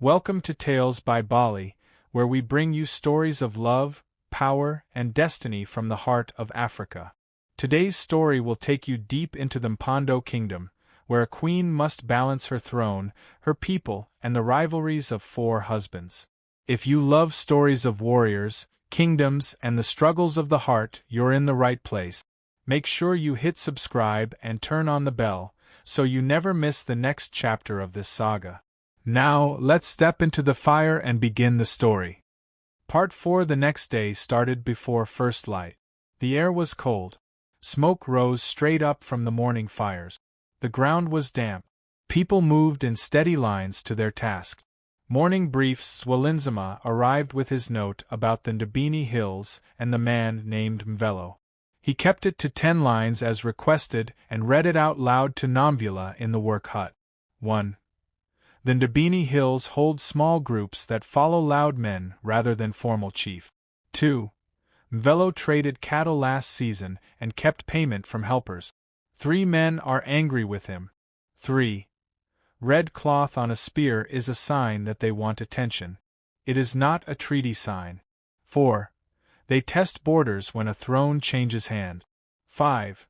Welcome to Tales by Bali, where we bring you stories of love, power, and destiny from the heart of Africa. Today's story will take you deep into the Mpondo Kingdom, where a queen must balance her throne, her people, and the rivalries of four husbands. If you love stories of warriors, kingdoms, and the struggles of the heart, you're in the right place. Make sure you hit subscribe and turn on the bell, so you never miss the next chapter of this saga. Now, let's step into the fire and begin the story. Part 4. The next day started before first light. The air was cold. Smoke rose straight up from the morning fires. The ground was damp. People moved in steady lines to their task. Morning briefs. Swalinzima arrived with his note about the Ndabini Hills and the man named Mvelo. He kept it to 10 lines as requested and read it out loud to Nomvula in the work hut. 1. The Ndabini Hills hold small groups that follow loud men rather than formal chief. 2. Mvelo traded cattle last season and kept payment from helpers. 3 men are angry with him. 3. Red cloth on a spear is a sign that they want attention. It is not a treaty sign. 4. They test borders when a throne changes hand. 5.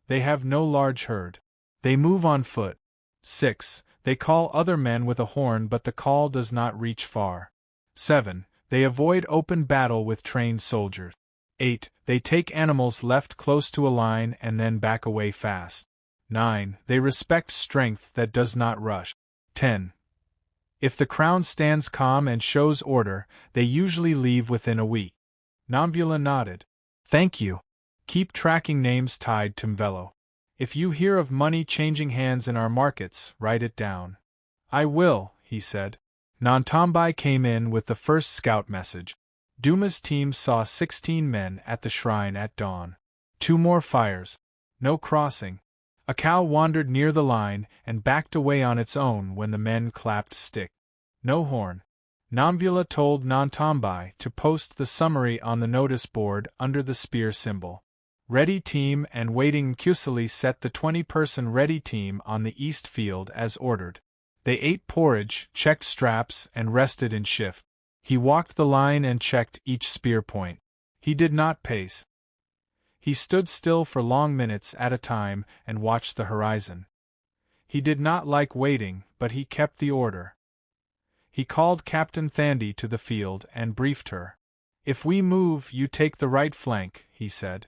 They have no large herd. They move on foot. 6. They call other men with a horn, but the call does not reach far. 7. They avoid open battle with trained soldiers. 8. They take animals left close to a line and then back away fast. 9. They respect strength that does not rush. 10. If the crown stands calm and shows order, they usually leave within a week. Nomvula nodded. Thank you. Keep tracking names tied to Mvelo. If you hear of money changing hands in our markets, write it down. I will, he said. Nantambai came in with the first scout message. Duma's team saw 16 men at the shrine at dawn. 2 more fires. No crossing. A cow wandered near the line and backed away on its own when the men clapped stick. No horn. Nomvula told Nantambai to post the summary on the notice board under the spear symbol. Ready team and waiting. Nkusali set the 20-person ready team on the east field as ordered. They ate porridge, checked straps, and rested in shift. He walked the line and checked each spear point. He did not pace. He stood still for long minutes at a time and watched the horizon. He did not like waiting, but he kept the order. He called Captain Thandi to the field and briefed her. If we move, you take the right flank, he said.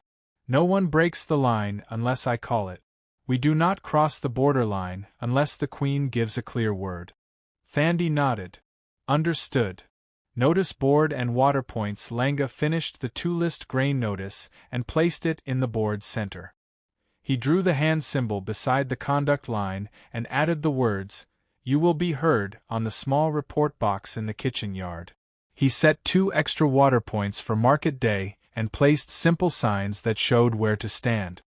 No one breaks the line unless I call it. We do not cross the border line unless the Queen gives a clear word. Thandi nodded. Understood. Notice board and water points. Langa finished the 2-list grain notice and placed it in the board's center. He drew the hand symbol beside the conduct line and added the words, "You will be heard," on the small report box in the kitchen yard. He set 2 extra water points for market day and placed simple signs that showed where to stand.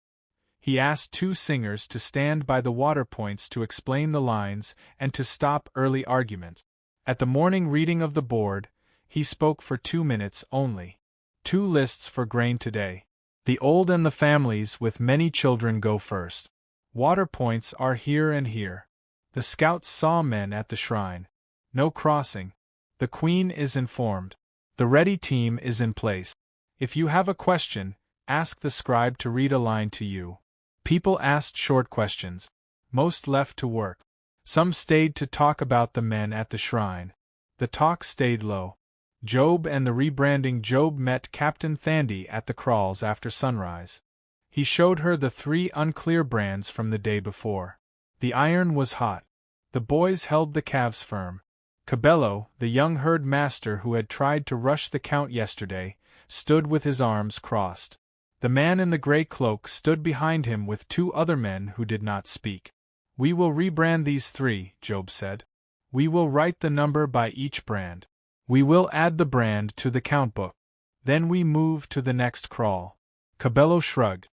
He asked 2 singers to stand by the water points to explain the lines and to stop early argument. At the morning reading of the board, he spoke for 2 minutes only. 2 lists for grain today. The old and the families with many children go first. Water points are here and here. The scouts saw men at the shrine. No crossing. The Queen is informed. The ready team is in place. If you have a question, ask the scribe to read a line to you. People asked short questions. Most left to work. Some stayed to talk about the men at the shrine. The talk stayed low. Job and the rebranding. Job met Captain Thandi at the kraals after sunrise. He showed her the 3 unclear brands from the day before. The iron was hot. The boys held the calves firm. Cabello, the young herd master who had tried to rush the count yesterday, stood with his arms crossed. The man in the gray cloak stood behind him with 2 other men who did not speak. We will rebrand these 3, Job said. We will write the number by each brand. We will add the brand to the count book. Then we move to the next kraal. Cabello shrugged.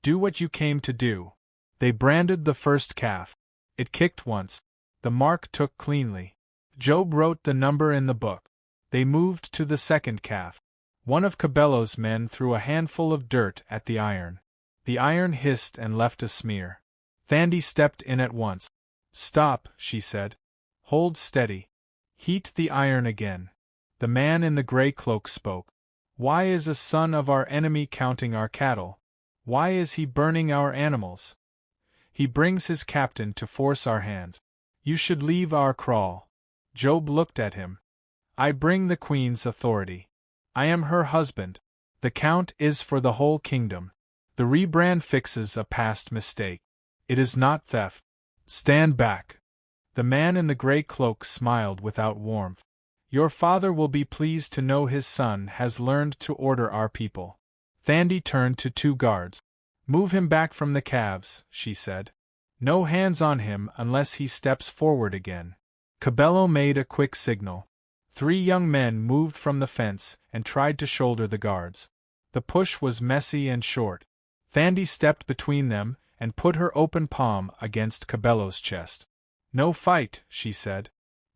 Do what you came to do. They branded the first calf. It kicked once. The mark took cleanly. Job wrote the number in the book. They moved to the second calf. One of Cabello's men threw a handful of dirt at the iron. The iron hissed and left a smear. Thandi stepped in at once. Stop, she said. Hold steady. Heat the iron again. The man in the gray cloak spoke. Why is a son of our enemy counting our cattle? Why is he burning our animals? He brings his captain to force our hand. You should leave our kraal. Job looked at him. I bring the queen's authority. I am her husband. The count is for the whole kingdom. The rebrand fixes a past mistake. It is not theft. Stand back. The man in the gray cloak smiled without warmth. Your father will be pleased to know his son has learned to order our people. Thandi turned to 2 guards. Move him back from the calves, she said. No hands on him unless he steps forward again. Cabello made a quick signal. 3 young men moved from the fence and tried to shoulder the guards. The push was messy and short. Thandi stepped between them and put her open palm against Cabello's chest. No fight, she said.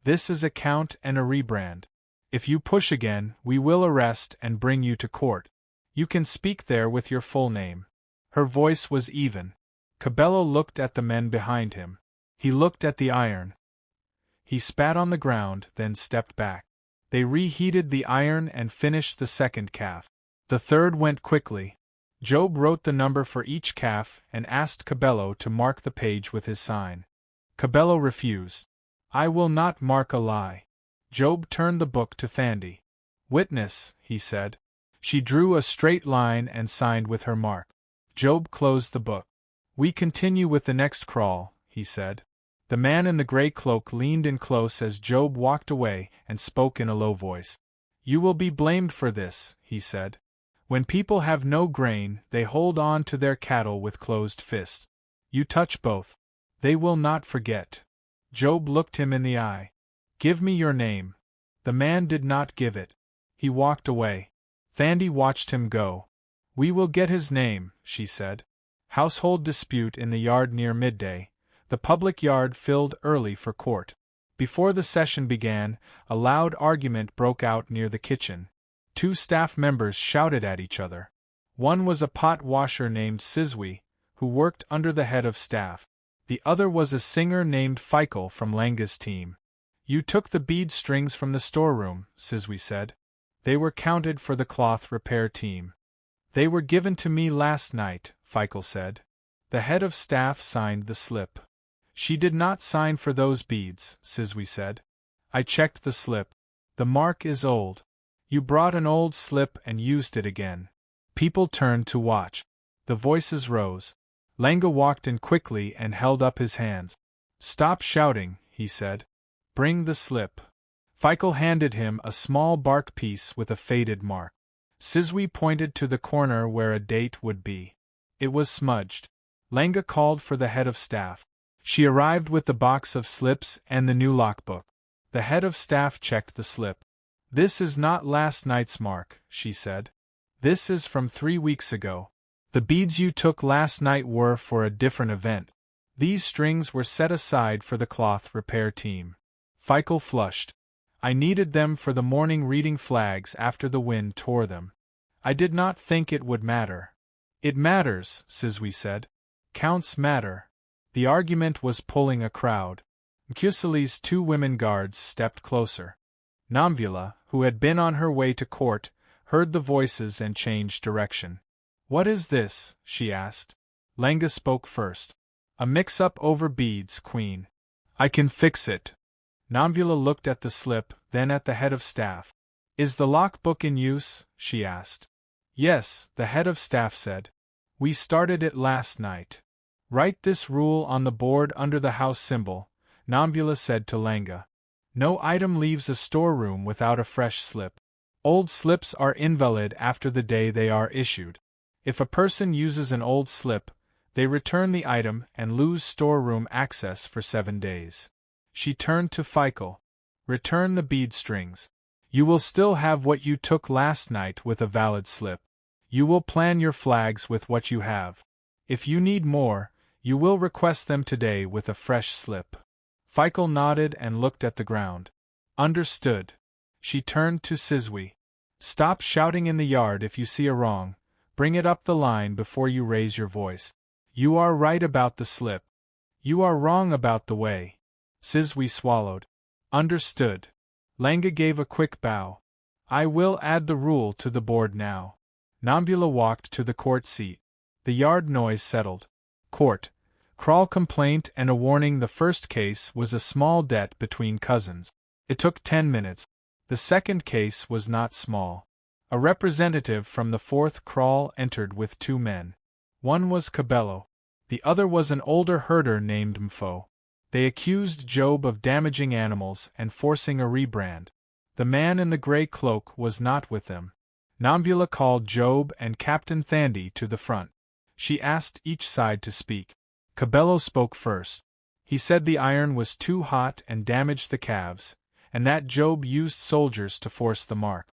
This is a count and a rebrand. If you push again, we will arrest and bring you to court. You can speak there with your full name. Her voice was even. Cabello looked at the men behind him. He looked at the iron. He spat on the ground, then stepped back. They reheated the iron and finished the second calf. The third went quickly. Job wrote the number for each calf and asked Cabello to mark the page with his sign. Cabello refused. I will not mark a lie. Job turned the book to Thandi. Witness, he said. She drew a straight line and signed with her mark. Job closed the book. We continue with the next kraal, he said. The man in the gray cloak leaned in close as Job walked away and spoke in a low voice. You will be blamed for this, he said. When people have no grain, they hold on to their cattle with closed fists. You touch both. They will not forget. Job looked him in the eye. Give me your name. The man did not give it. He walked away. Thandi watched him go. We will get his name, she said. Household dispute in the yard near midday. The public yard filled early for court. Before the session began, a loud argument broke out near the kitchen. 2 staff members shouted at each other. One was a pot washer named Sizwe, who worked under the head of staff. The other was a singer named Fikel from Langa's team. You took the bead strings from the storeroom, Sizwe said. They were counted for the cloth repair team. They were given to me last night, Fikel said. The head of staff signed the slip. She did not sign for those beads, Sizwe said. I checked the slip. The mark is old. You brought an old slip and used it again. People turned to watch. The voices rose. Langa walked in quickly and held up his hands. Stop shouting, he said. Bring the slip. Fikel handed him a small bark piece with a faded mark. Sizwe pointed to the corner where a date would be. It was smudged. Langa called for the head of staff. She arrived with the box of slips and the new logbook. The head of staff checked the slip. This is not last night's mark, she said. This is from 3 weeks ago. The beads you took last night were for a different event. These strings were set aside for the cloth repair team. Fikel flushed. I needed them for the morning reading flags after the wind tore them. I did not think it would matter. It matters, Sizwe said. Counts matter. The argument was pulling a crowd. Nkusali's 2 women guards stepped closer. Nomvula, who had been on her way to court, heard the voices and changed direction. What is this? She asked. Langa spoke first. A mix-up over beads, Queen. I can fix it. Nomvula looked at the slip, then at the head of staff. Is the lockbook in use? She asked. Yes, the head of staff said. We started it last night. Write this rule on the board under the house symbol, Nomvula said to Langa. No item leaves a storeroom without a fresh slip. Old slips are invalid after the day they are issued. If a person uses an old slip, they return the item and lose storeroom access for 7 days. She turned to Fikel. Return the bead strings. You will still have what you took last night with a valid slip. You will plan your flags with what you have. If you need more, you will request them today with a fresh slip. Fikel nodded and looked at the ground. Understood. She turned to Sizwe. Stop shouting in the yard if you see a wrong. Bring it up the line before you raise your voice. You are right about the slip. You are wrong about the way. Sizwe swallowed. Understood. Langa gave a quick bow. I will add the rule to the board now. Nomvula walked to the court seat. The yard noise settled. Court. Crawl complaint and a warning. The first case was a small debt between cousins. It took 10 minutes. The second case was not small. A representative from the fourth crawl entered with 2 men. One was Cabello. The other was an older herder named Mfo. They accused Job of damaging animals and forcing a rebrand. The man in the gray cloak was not with them. Nomvula called Job and Captain Thandi to the front. She asked each side to speak. Cabello spoke first. He said the iron was too hot and damaged the calves, and that Job used soldiers to force the mark.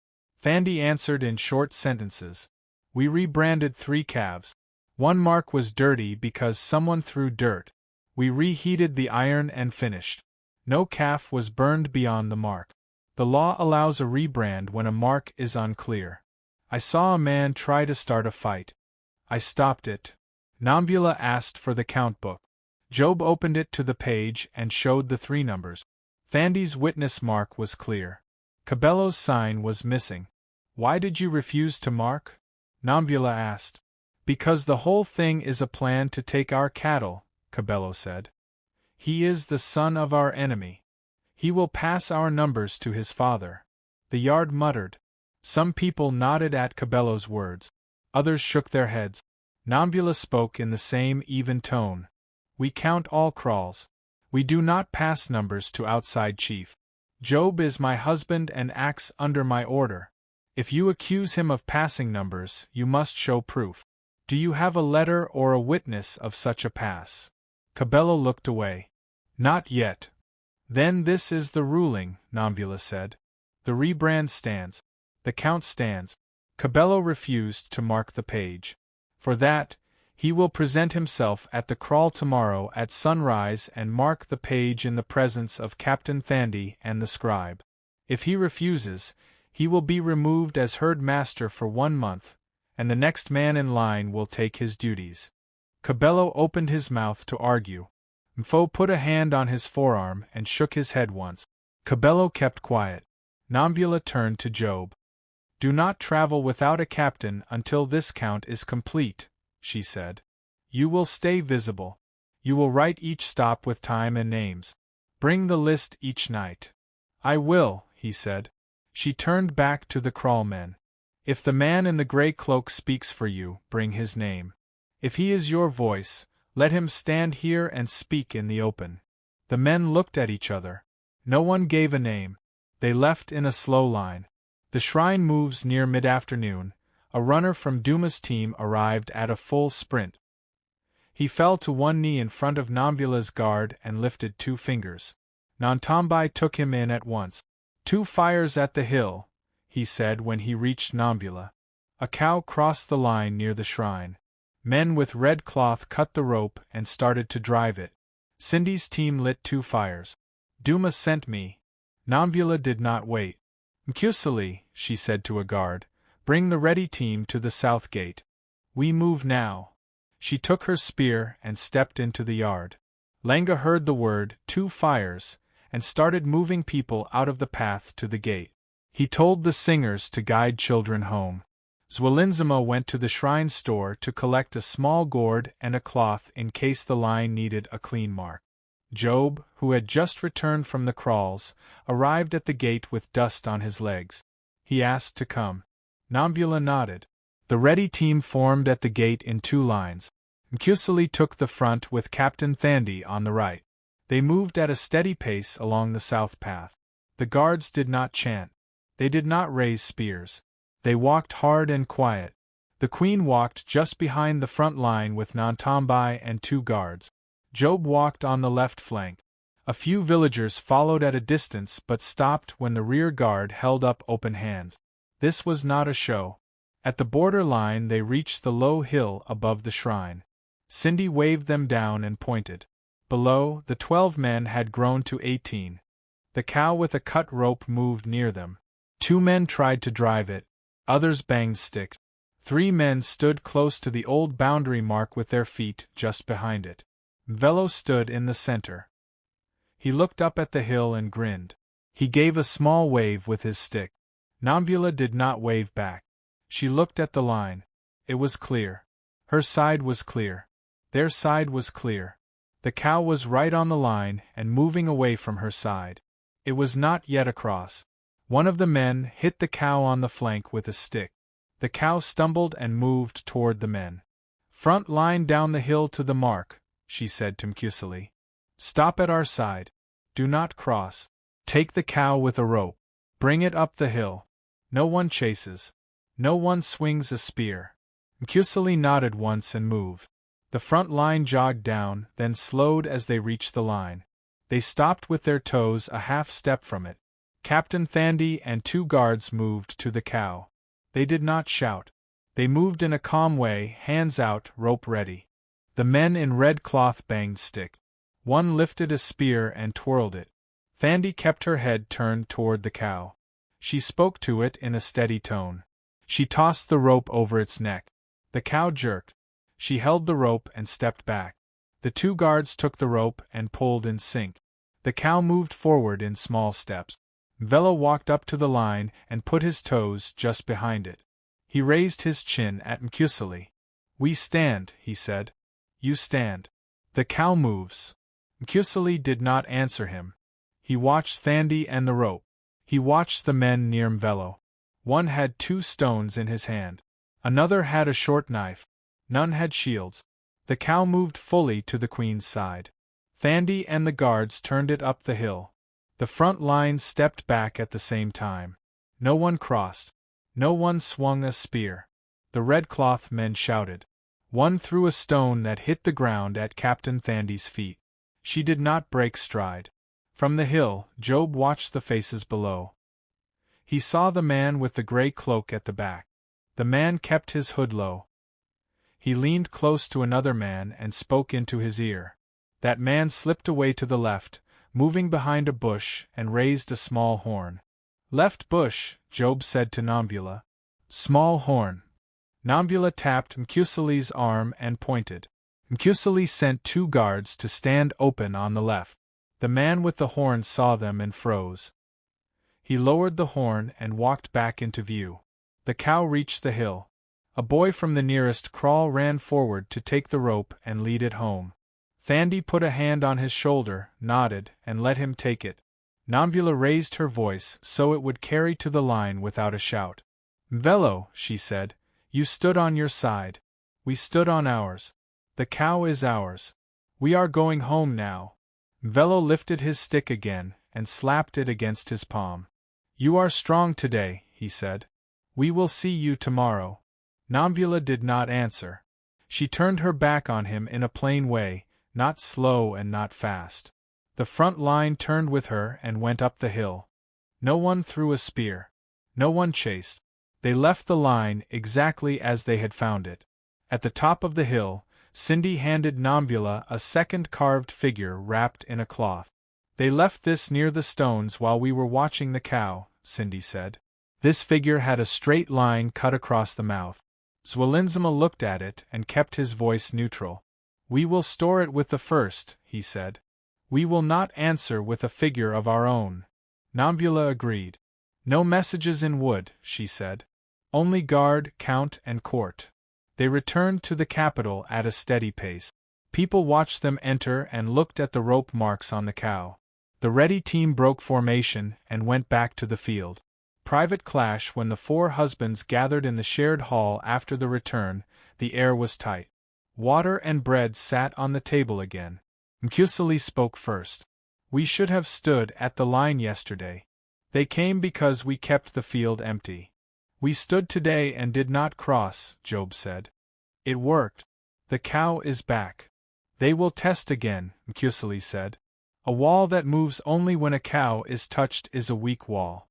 Thandi answered in short sentences. We rebranded 3 calves. 1 mark was dirty because someone threw dirt. We reheated the iron and finished. No calf was burned beyond the mark. The law allows a rebrand when a mark is unclear. I saw a man try to start a fight. I stopped it. Nomvula asked for the count book. Job opened it to the page and showed the 3 numbers. Thandi's witness mark was clear. Cabello's sign was missing. Why did you refuse to mark? Nomvula asked. Because the whole thing is a plan to take our cattle, Cabello said. He is the son of our enemy. He will pass our numbers to his father. The yard muttered. Some people nodded at Cabello's words. Others shook their heads. Nomvula spoke in the same even tone. We count all crawls. We do not pass numbers to outside chief. Job is my husband and acts under my order. If you accuse him of passing numbers, you must show proof. Do you have a letter or a witness of such a pass? Cabello looked away. Not yet. Then this is the ruling, Nomvula said. The rebrand stands. The count stands. Cabello refused to mark the page. For that, he will present himself at the kraal tomorrow at sunrise and mark the page in the presence of Captain Thandi and the scribe. If he refuses, he will be removed as herd master for 1 month, and the next man in line will take his duties. Cabello opened his mouth to argue. Mfo put a hand on his forearm and shook his head once. Cabello kept quiet. Nomvula turned to Job. Do not travel without a captain until this count is complete, she said. You will stay visible. You will write each stop with time and names. Bring the list each night. I will, he said. She turned back to the kraal men. If the man in the gray cloak speaks for you, bring his name. If he is your voice, let him stand here and speak in the open. The men looked at each other. No one gave a name. They left in a slow line. The shrine moves near mid-afternoon. A runner from Duma's team arrived at a full sprint. He fell to one knee in front of Nomvula's guard and lifted 2 fingers. Nantambai took him in at once. 2 fires at the hill, he said when he reached Nomvula. A cow crossed the line near the shrine. Men with red cloth cut the rope and started to drive it. Cindy's team lit 2 fires. Duma sent me. Nomvula did not wait. Mkusali, she said to a guard, bring the ready team to the south gate. We move now. She took her spear and stepped into the yard. Langa heard the word, 2 fires, and started moving people out of the path to the gate. He told the singers to guide children home. Zwelinzima went to the shrine store to collect a small gourd and a cloth in case the line needed a clean mark. Job, who had just returned from the kraals, arrived at the gate with dust on his legs. He asked to come. Nomvula nodded. The ready team formed at the gate in 2 lines. Mkusali took the front with Captain Thandi on the right. They moved at a steady pace along the south path. The guards did not chant. They did not raise spears. They walked hard and quiet. The queen walked just behind the front line with Nantambai and 2 guards. Job walked on the left flank. A few villagers followed at a distance but stopped when the rear guard held up open hands. This was not a show. At the border line they reached the low hill above the shrine. Cindy waved them down and pointed. Below, the 12 men had grown to 18. The cow with a cut rope moved near them. 2 men tried to drive it. Others banged sticks. 3 men stood close to the old boundary mark with their feet just behind it. Velo stood in the center. He looked up at the hill and grinned. He gave a small wave with his stick. Nomvula did not wave back. She looked at the line. It was clear. Her side was clear. Their side was clear. The cow was right on the line and moving away from her side. It was not yet across. One of the men hit the cow on the flank with a stick. The cow stumbled and moved toward the men. "Front line down the hill to the mark," she said to Mkusili. "Stop at our side. Do not cross. Take the cow with a rope. Bring it up the hill. No one chases. No one swings a spear." Mkusili nodded once and moved. The front line jogged down, then slowed as they reached the line. They stopped with their toes a half step from it. Captain Thandi and 2 guards moved to the cow. They did not shout. They moved in a calm way, hands out, rope ready. The men in red cloth banged stick. One lifted a spear and twirled it. Thandi kept her head turned toward the cow. She spoke to it in a steady tone. She tossed the rope over its neck. The cow jerked. She held the rope and stepped back. The 2 guards took the rope and pulled in sync. The cow moved forward in small steps. Velo walked up to the line and put his toes just behind it. He raised his chin at Mkusili. "We stand," he said. "You stand. The cow moves." Mkusili did not answer him. He watched Thandi and the rope. He watched the men near Mvelo. One had 2 stones in his hand. Another had a short knife. None had shields. The cow moved fully to the queen's side. Thandi and the guards turned it up the hill. The front line stepped back at the same time. No one crossed. No one swung a spear. The red cloth men shouted. One threw a stone that hit the ground at Captain Thandi's feet. She did not break stride. From the hill, Job watched the faces below. He saw the man with the gray cloak at the back. The man kept his hood low. He leaned close to another man and spoke into his ear. That man slipped away to the left, moving behind a bush, and raised a small horn. "Left bush," Job said to Nomvula. "Small horn." Nomvula tapped Mkusili's arm and pointed. Mkusili sent 2 guards to stand open on the left. The man with the horn saw them and froze. He lowered the horn and walked back into view. The cow reached the hill. A boy from the nearest kraal ran forward to take the rope and lead it home. Thandi put a hand on his shoulder, nodded, and let him take it. Nomvula raised her voice so it would carry to the line without a shout. "Mvelo," she said, "you stood on your side. We stood on ours. The cow is ours. We are going home now." Mvelo lifted his stick again and slapped it against his palm. "You are strong today," he said. "We will see you tomorrow." Nomvula did not answer. She turned her back on him in a plain way, not slow and not fast. The front line turned with her and went up the hill. No one threw a spear. No one chased. They left the line exactly as they had found it. At the top of the hill, Cindy handed Nomvula a second carved figure wrapped in a cloth. "They left this near the stones while we were watching the cow," Cindy said. This figure had a straight line cut across the mouth. Zwelinzima looked at it and kept his voice neutral. "We will store it with the first," he said. "We will not answer with a figure of our own." Nomvula agreed. "No messages in wood," she said. "Only guard, count, and court." They returned to the capital at a steady pace. People watched them enter and looked at the rope marks on the cow. The ready team broke formation and went back to the field. Private clash when the 4 husbands gathered in the shared hall after the return. The air was tight. Water and bread sat on the table again. Mkusili spoke first. "We should have stood at the line yesterday. They came because we kept the field empty. We stood today and did not cross," Job said. "It worked. The cow is back." "They will test again," Mkusili said. "A wall that moves only when a cow is touched is a weak wall."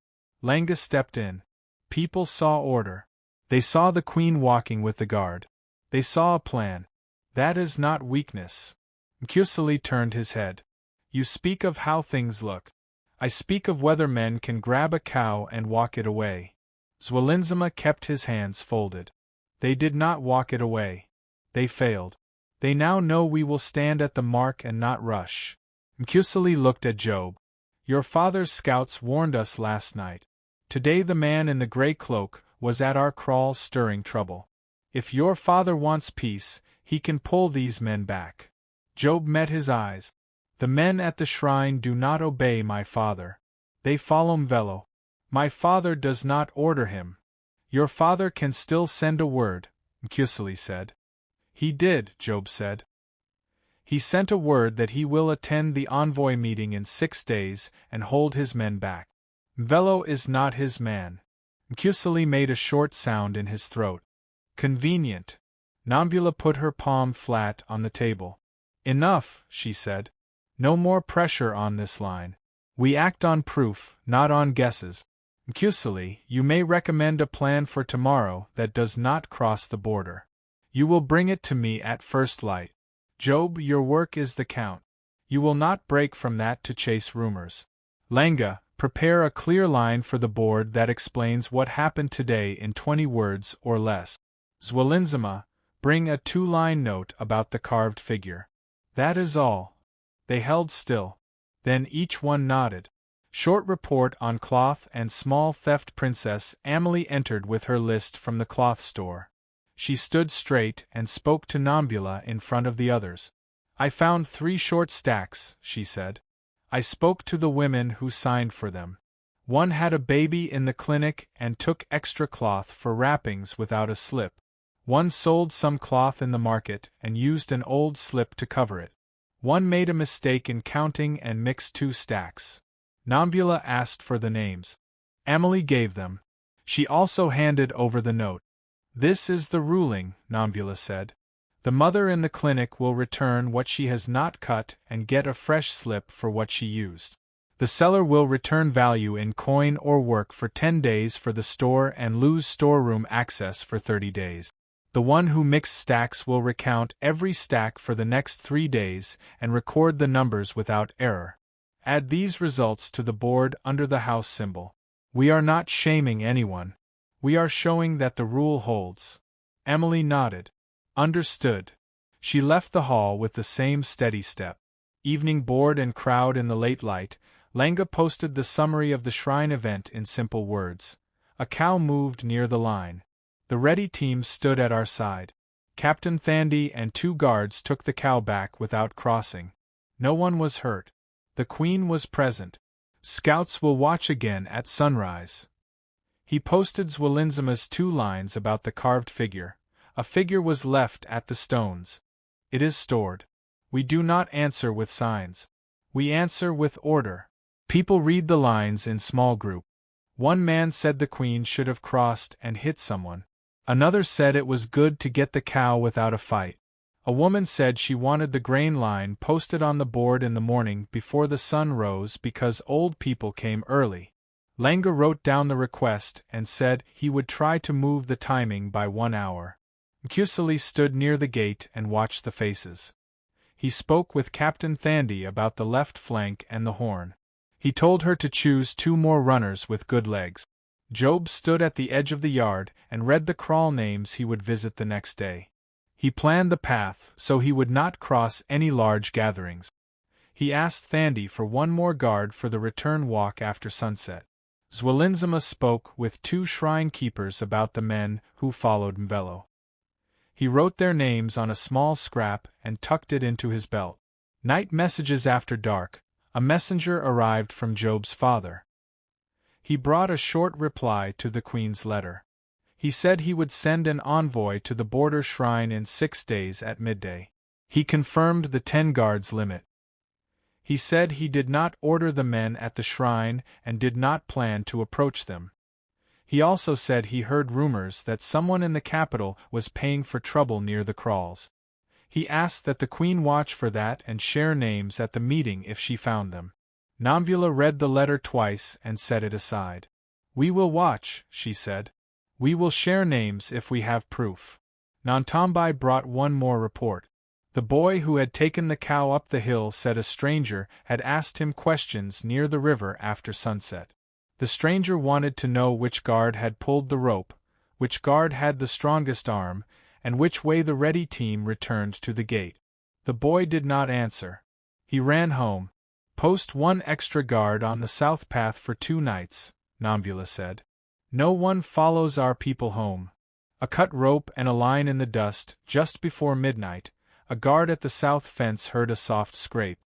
Langa stepped in. People saw order. They saw the queen walking with the guard. They saw a plan. That is not weakness. Mkusili turned his head. "You speak of how things look. I speak of whether men can grab a cow and walk it away." Zwelinzima kept his hands folded. "They did not walk it away. They failed. They now know we will stand at the mark and not rush." Mkusili looked at Job. Your father's scouts warned us last night. Today the man in the gray cloak was at our kraal stirring trouble. If your father wants peace, he can pull these men back. Job met his eyes. The men at the shrine do not obey my father. They follow Nomvula. My father does not order him. Your father can still send a word, Nomvula said. He did, Job said. He sent a word that he will attend the envoy meeting in 6 days and hold his men back. Nomvula is not his man. Nomvula made a short sound in his throat. Convenient. Nomvula put her palm flat on the table. Enough, she said. No more pressure on this line. We act on proof, not on guesses. Nomvula, you may recommend a plan for tomorrow that does not cross the border. You will bring it to me at first light. Job, your work is the count. You will not break from that to chase rumors. Langa, prepare a clear line for the board that explains what happened today in 20 words or less. Zwelinzima, bring a 2-line note about the carved figure. That is all. They held still. Then each one nodded. Short report on cloth and small theft. Princess Amelie entered with her list from the cloth store. She stood straight and spoke to Nomvula in front of the others. I found 3 short stacks, she said. I spoke to the women who signed for them. One had a baby in the clinic and took extra cloth for wrappings without a slip. One sold some cloth in the market and used an old slip to cover it. One made a mistake in counting and mixed 2 stacks. Nomvula asked for the names. Amelie gave them. She also handed over the note. This is the ruling, Nomvula said. The mother in the clinic will return what she has not cut and get a fresh slip for what she used. The seller will return value in coin or work for 10 days for the store and lose storeroom access for 30 days. The one who mixed stacks will recount every stack for the next 3 days and record the numbers without error. Add these results to the board under the house symbol. We are not shaming anyone. We are showing that the rule holds. Amelie nodded. Understood. She left the hall with the same steady step. Evening board and crowd in the late light, Langa posted the summary of the shrine event in simple words. A cow moved near the line. The ready team stood at our side. Captain Thandi and 2 guards took the cow back without crossing. No one was hurt. The Queen was present. Scouts will watch again at sunrise. He posted Zwelinzima's 2 lines about the carved figure. A figure was left at the stones. It is stored. We do not answer with signs. We answer with order. People read the lines in small group. One man said the Queen should have crossed and hit someone. Another said it was good to get the cow without a fight. A woman said she wanted the grain line posted on the board in the morning before the sun rose because old people came early. Langa wrote down the request and said he would try to move the timing by 1 hour. Nomvula stood near the gate and watched the faces. He spoke with Captain Thandi about the left flank and the horn. He told her to choose 2 more runners with good legs. Job stood at the edge of the yard and read the kraal names he would visit the next day. He planned the path so he would not cross any large gatherings. He asked Thandi for 1 more guard for the return walk after sunset. Zwelinzima spoke with 2 shrine keepers about the men who followed Nomvula. He wrote their names on a small scrap and tucked it into his belt. Night messages after dark. A messenger arrived from Job's father. He brought a short reply to the Queen's letter. He said he would send an envoy to the border shrine in 6 days at midday. He confirmed the 10 guards limit. He said he did not order the men at the shrine and did not plan to approach them. He also said he heard rumors that someone in the capital was paying for trouble near the kraals. He asked that the Queen watch for that and share names at the meeting if she found them. Nomvula read the letter twice and set it aside. We will watch, she said. We will share names if we have proof. Nantambai brought 1 more report. The boy who had taken the cow up the hill said a stranger had asked him questions near the river after sunset. The stranger wanted to know which guard had pulled the rope, which guard had the strongest arm, and which way the ready team returned to the gate. The boy did not answer. He ran home. Post one extra guard on the south path for 2 nights, Nomvula said. No one follows our people home. A cut rope and a line in the dust. Just before midnight, a guard at the south fence heard a soft scrape.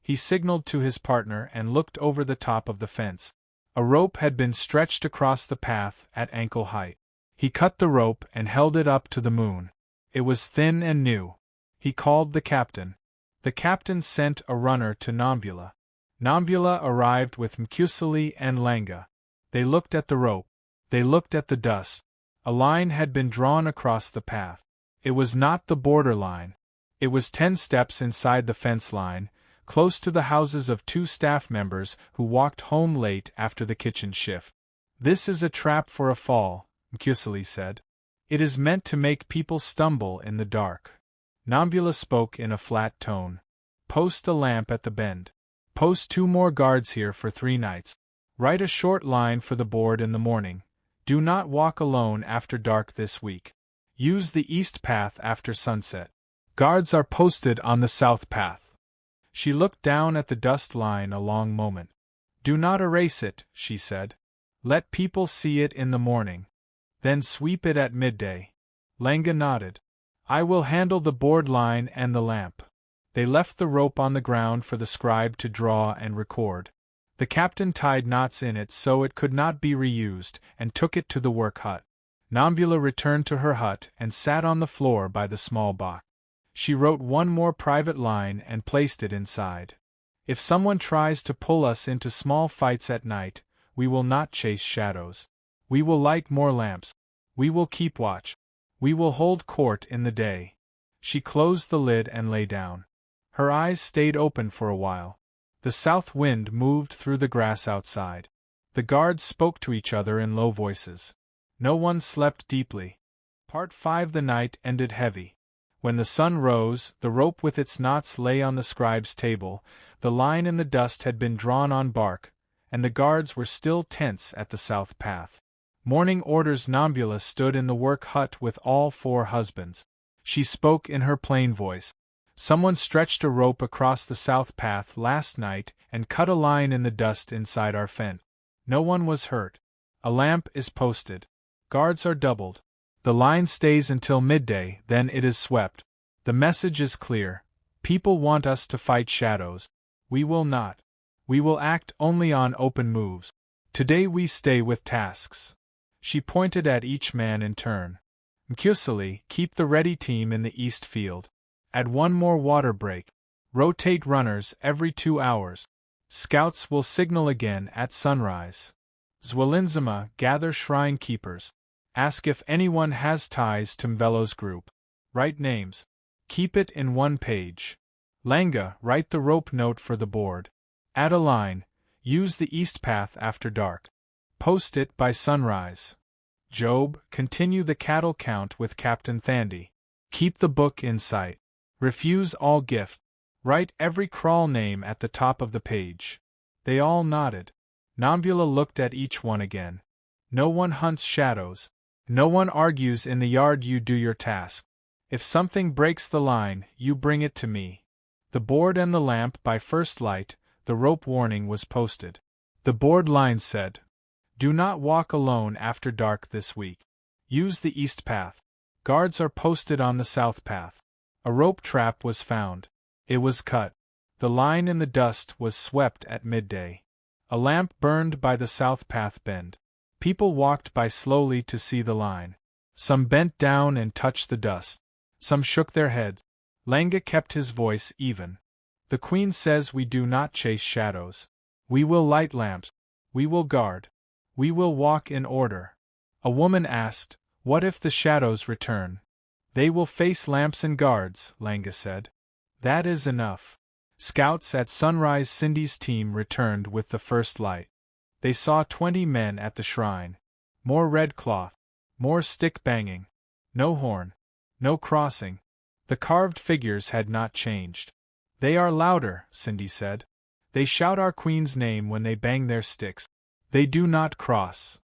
He signaled to his partner and looked over the top of the fence. A rope had been stretched across the path at ankle height. He cut the rope and held it up to the moon. It was thin and new. He called the captain. The captain sent a runner to Nomvula. Nomvula arrived with Mkusili and Langa. They looked at the rope. They looked at the dust. A line had been drawn across the path. It was not the border line. It was 10 steps inside the fence line, close to the houses of 2 staff members who walked home late after the kitchen shift. This is a trap for a fall, Mkusili said. It is meant to make people stumble in the dark. Nomvula spoke in a flat tone. Post a lamp at the bend. Post 2 more guards here for 3 nights. Write a short line for the board in the morning. Do not walk alone after dark this week. Use the east path after sunset. Guards are posted on the south path. She looked down at the dust line a long moment. Do not erase it, she said. Let people see it in the morning. Then sweep it at midday. Langa nodded. I will handle the board line and the lamp. They left the rope on the ground for the scribe to draw and record. The captain tied knots in it so it could not be reused, and took it to the work hut. Nomvula returned to her hut and sat on the floor by the small box. She wrote 1 more private line and placed it inside. If someone tries to pull us into small fights at night, we will not chase shadows. We will light more lamps. We will keep watch. We will hold court in the day. She closed the lid and lay down. Her eyes stayed open for a while. The south wind moved through the grass outside. The guards spoke to each other in low voices. No one slept deeply. Part 5. The night ended heavy. When the sun rose, the rope with its knots lay on the scribe's table, the line in the dust had been drawn on bark, and the guards were still tense at the south path. Morning orders. Nomvula stood in the work hut with all 4 husbands. She spoke in her plain voice. Someone stretched a rope across the south path last night and cut a line in the dust inside our fence. No one was hurt. A lamp is posted. Guards are doubled. The line stays until midday, then it is swept. The message is clear. People want us to fight shadows. We will not. We will act only on open moves. Today we stay with tasks. She pointed at each man in turn. Mkusili, keep the ready team in the east field. Add 1 more water break. Rotate runners every 2 hours. Scouts will signal again at sunrise. Zwelinzima, gather shrine keepers. Ask if anyone has ties to Mvelo's group. Write names. Keep it in 1 page. Langa, write the rope note for the board. Add a line. Use the east path after dark. Post it by sunrise. Job, continue the cattle count with Captain Thandi. Keep the book in sight. Refuse all gift. Write every crawl name at the top of the page. They all nodded. Nomvula looked at each one again. No one hunts shadows. No one argues in the yard. You do your task. If something breaks the line, you bring it to me. The board and the lamp by first light, the rope warning was posted. The board line said, do not walk alone after dark this week. Use the east path. Guards are posted on the south path. A rope trap was found. It was cut. The line in the dust was swept at midday. A lamp burned by the south path bend. People walked by slowly to see the line. Some bent down and touched the dust. Some shook their heads. Langa kept his voice even. The Queen says we do not chase shadows. We will light lamps. We will guard. We will walk in order. A woman asked, what if the shadows return? They will face lamps and guards, Langa said. That is enough. Scouts at sunrise. Cindy's team returned with the first light. They saw 20 men at the shrine. More red cloth. More stick banging. No horn. No crossing. The carved figures had not changed. They are louder, Cindy said. They shout our queen's name when they bang their sticks. They do not cross.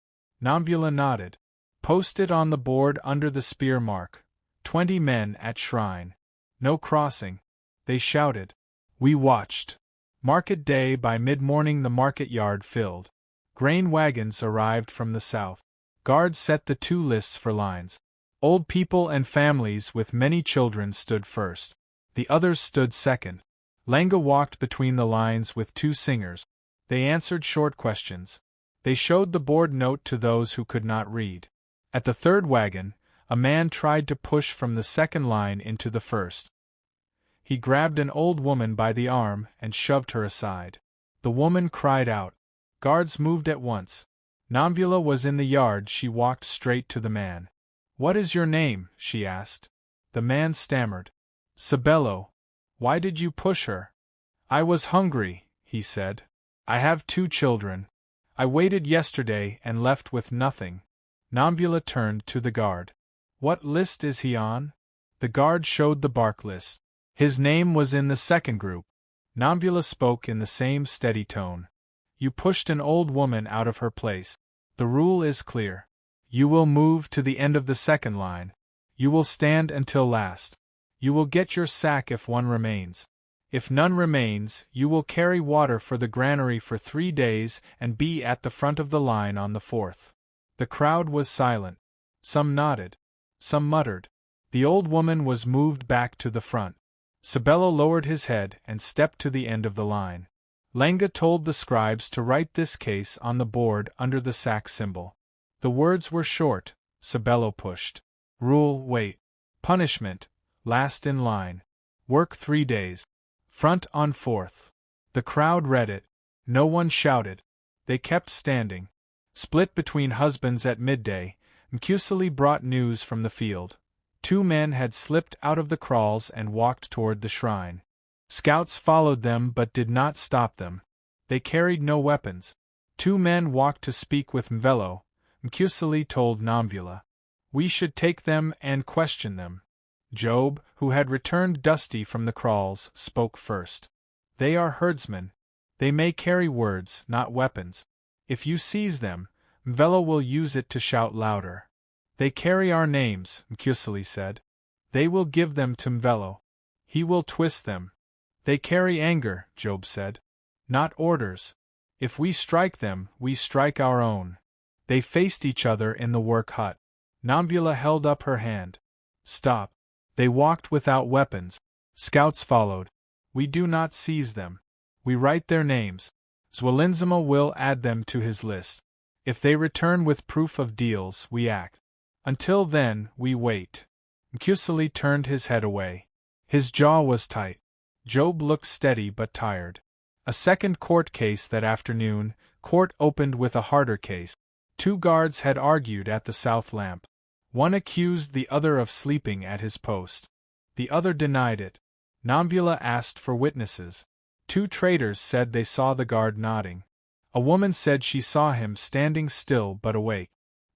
Nomvula nodded. Post it on the board under the spear mark. 20 men at shrine. No crossing. They shouted. We watched. Market day. By mid-morning the market yard filled. Grain wagons arrived from the south. Guards set the two lists for lines. Old people and families with many children stood first. The others stood second. Lenga walked between the lines with two singers. They answered short questions. They showed the board note to those who could not read. At the third wagon, a man tried to push from the second line into the first. He grabbed an old woman by the arm and shoved her aside. The woman cried out. Guards moved at once. Nomvula was in the yard. She walked straight to the man. "What is your name?" she asked. The man stammered. "Sabello." "Why did you push her?" "I was hungry," he said. "I have 2 children. I waited yesterday and left with nothing." Nomvula turned to the guard. "What list is he on?" The guard showed the bark list. His name was in the second group. Nomvula spoke in the same steady tone. "You pushed an old woman out of her place. The rule is clear. You will move to the end of the second line. You will stand until last. You will get your sack if one remains. If none remains, you will carry water for the granary for 3 days and be at the front of the line on the 4th. The crowd was silent. Some nodded. Some muttered. The old woman was moved back to the front. Sabello lowered his head and stepped to the end of the line. Lenga told the scribes to write this case on the board under the sack symbol. The words were short. Sabello pushed. Rule: wait. Punishment: last in line. Work 3 days. Front on 4th. The crowd read it. No one shouted. They kept standing. Split between husbands at midday, Mkusili brought news from the field. 2 men had slipped out of the kraals and walked toward the shrine. Scouts followed them but did not stop them. They carried no weapons. 2 men walked to speak with Mvelo. Mkusili told Nomvula. "We should take them and question them." Job, who had returned dusty from the kraals, spoke first. "They are herdsmen. They may carry words, not weapons. If you seize them, Mvelo will use it to shout louder." "They carry our names," Mkusili said. "They will give them to Mvelo. He will twist them." "They carry anger," Job said. "Not orders. If we strike them, we strike our own." They faced each other in the work hut. Nomvula held up her hand. "Stop." They walked without weapons. Scouts followed. "We do not seize them. We write their names. Zwelinzima will add them to his list. If they return with proof of deals, we act. Until then, we wait." Mkusili turned his head away. His jaw was tight. Job looked steady but tired. A second court case that afternoon. Court opened with a harder case. 2 guards had argued at the south lamp. One accused the other of sleeping at his post. The other denied it. Nomvula asked for witnesses. 2 traders said they saw the guard nodding. A woman said she saw him standing still but awake.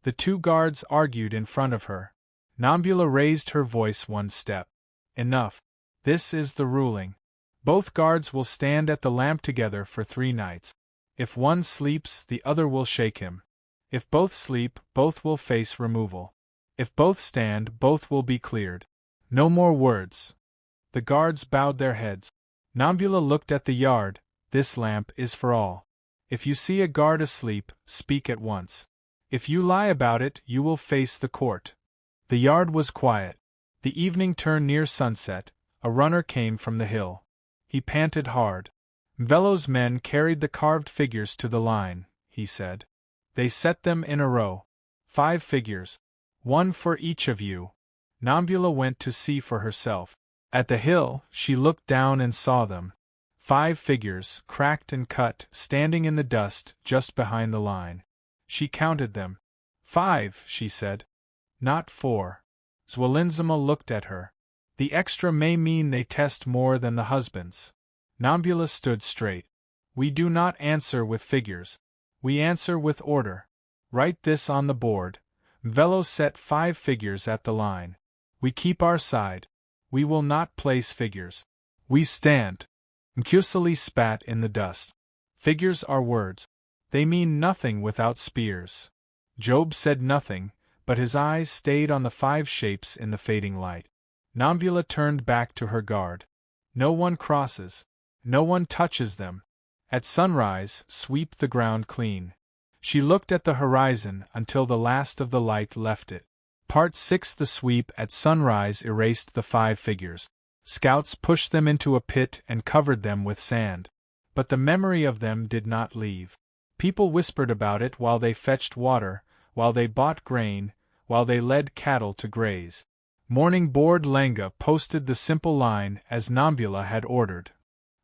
The 2 guards argued in front of her. Nomvula raised her voice 1 step. "Enough. This is the ruling. Both guards will stand at the lamp together for 3 nights. If one sleeps, the other will shake him. If both sleep, both will face removal. If both stand, both will be cleared. No more words." The guards bowed their heads. Nomvula looked at the yard. "This lamp is for all. If you see a guard asleep, speak at once. If you lie about it, you will face the court." The yard was quiet. The evening turned near sunset. A runner came from the hill. He panted hard. "Mvelo's men carried the carved figures to the line," he said. "They set them in a row. 5 figures. 1 for each of you." Nomvula went to see for herself. At the hill, she looked down and saw them. 5 figures, cracked and cut, standing in the dust just behind the line. She counted them. 5, she said. "Not 4. Zwelinzima looked at her. "The extra may mean they test more than the husbands." Nomvula stood straight. "We do not answer with figures. We answer with order. Write this on the board. Mvelo set 5 figures at the line. We keep our side. We will not place figures. We stand." Mkusili spat in the dust. "Figures are words. They mean nothing without spears." Job said nothing, but his eyes stayed on the 5 shapes in the fading light. Nomvula turned back to her guard. "No one crosses. No one touches them. At sunrise, sweep the ground clean. She looked at the horizon until the last of the light left it. Part 6. The sweep at sunrise erased the 5 figures. Scouts pushed them into a pit and covered them with sand. But the memory of them did not leave. People whispered about it while they fetched water, while they bought grain, while they led cattle to graze. Morning board Lenga posted the simple line as Nomvula had ordered.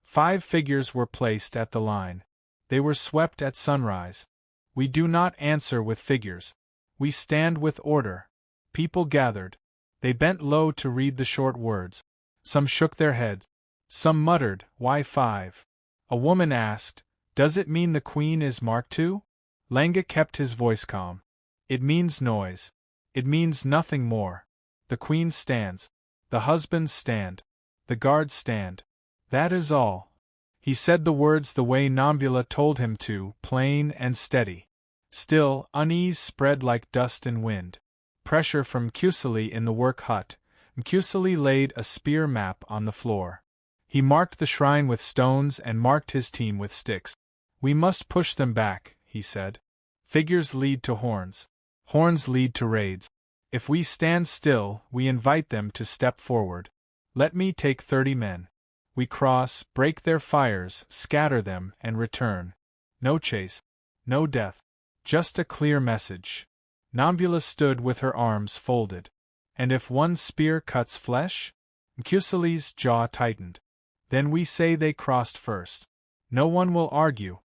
5 figures were placed at the line. They were swept at sunrise. We do not answer with figures. We stand with order. People gathered. They bent low to read the short words. Some shook their heads. Some muttered, "Why 5?" A woman asked, "Does it mean the Queen is marked too?" Lenga kept his voice calm. "It means noise. It means nothing more. The Queen stands. The husbands stand. The guards stand. That is all." He said the words the way Nomvula told him to, plain and steady. Still, unease spread like dust and wind. Pressure from Kusili in the work hut. Kusili laid a spear map on the floor. He marked the shrine with stones and marked his team with sticks. "We must push them back," he said. "Figures lead to horns. Horns lead to raids. If we stand still, we invite them to step forward. Let me take 30 men. We cross, break their fires, scatter them, and return. No chase. No death. Just a clear message." Nomvula stood with her arms folded. "And if one spear cuts flesh?" Kusili's jaw tightened. "Then we say they crossed first. No one will argue."